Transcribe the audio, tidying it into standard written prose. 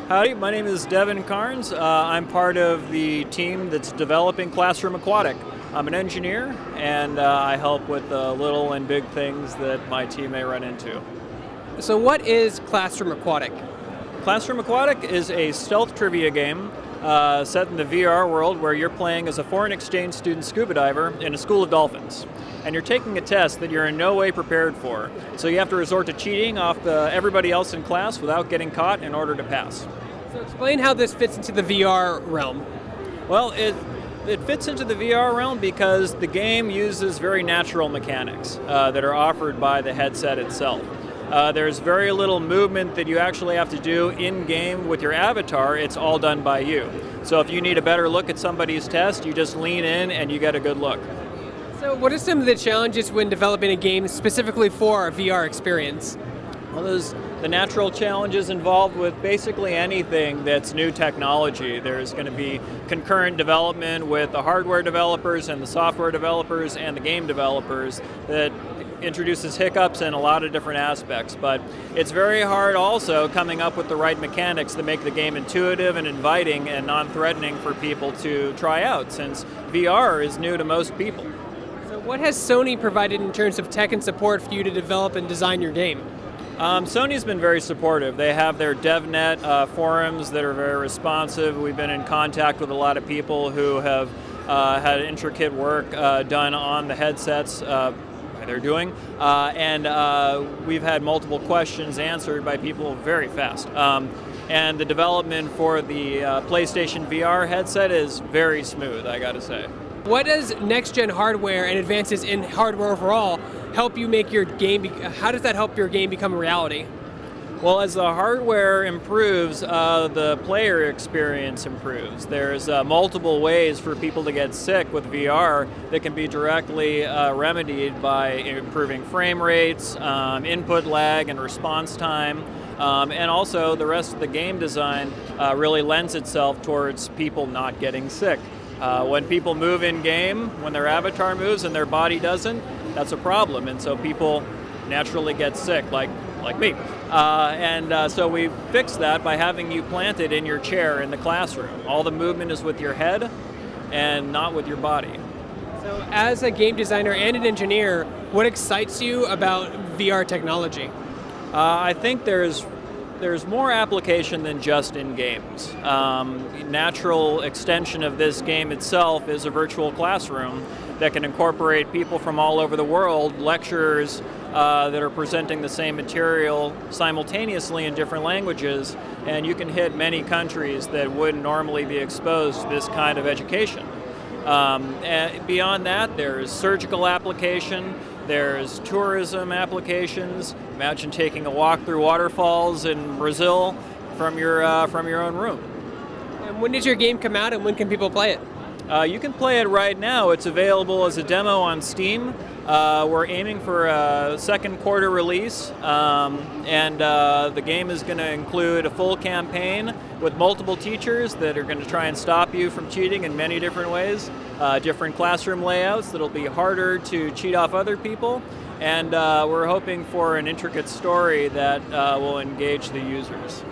Howdy, my name is Devin Karns. I'm part of the team that's developing Classroom Aquatic. I'm an engineer, and I help with the little and big things that my team may run into. So what is Classroom Aquatic? Classroom Aquatic is a stealth trivia game set in the VR world where you're playing as a foreign exchange student scuba diver in a school of dolphins. And you're taking a test that you're in no way prepared for. So you have to resort to cheating off everybody else in class without getting caught in order to pass. So explain how this fits into the VR realm. Well, it fits into the VR realm because the game uses very natural mechanics that are offered by the headset itself. There's very little movement that you actually have to do in-game with your avatar. It's all done by you. So if you need a better look at somebody's test, you just lean in and you get a good look. So what are some of the challenges when developing a game specifically for a VR experience? Well, there's the natural challenges involved with basically anything that's new technology. There's going to be concurrent development with the hardware developers and the software developers and the game developers that introduces hiccups in a lot of different aspects. But it's very hard also coming up with the right mechanics that make the game intuitive and inviting and non-threatening for people to try out, since VR is new to most people. So what has Sony provided in terms of tech and support for you to develop and design your game? Sony's been very supportive. They have their DevNet forums that are very responsive. We've been in contact with a lot of people who have had intricate work done on the headsets they're doing, and we've had multiple questions answered by people very fast. And the development for the PlayStation VR headset is very smooth, I gotta say. What does next-gen hardware and advances in hardware overall help you make your game? How does that help your game become a reality? Well, as the hardware improves, the player experience improves. There's multiple ways for people to get sick with VR that can be directly remedied by improving frame rates, input lag, and response time. And also, the rest of the game design really lends itself towards people not getting sick. When people move in-game, when their avatar moves and their body doesn't, that's a problem. And so people naturally get sick, like me. So we fix that by having you planted in your chair in the classroom. All the movement is with your head and not with your body. So as a game designer and an engineer, what excites you about VR technology? I think there's more application than just in games. Natural extension of this game itself is a virtual classroom that can incorporate people from all over the world, lecturers that are presenting the same material simultaneously in different languages, and you can hit many countries that wouldn't normally be exposed to this kind of education. And beyond that, there's surgical application, there's tourism applications. Imagine taking a walk through waterfalls in Brazil from your own room. And when does your game come out, and when can people play it? You can play it right now. It's available as a demo on Steam. We're aiming for a second quarter release, and the game is going to include a full campaign with multiple teachers that are going to try and stop you from cheating in many different ways, different classroom layouts that'll be harder to cheat off other people, and we're hoping for an intricate story that will engage the users.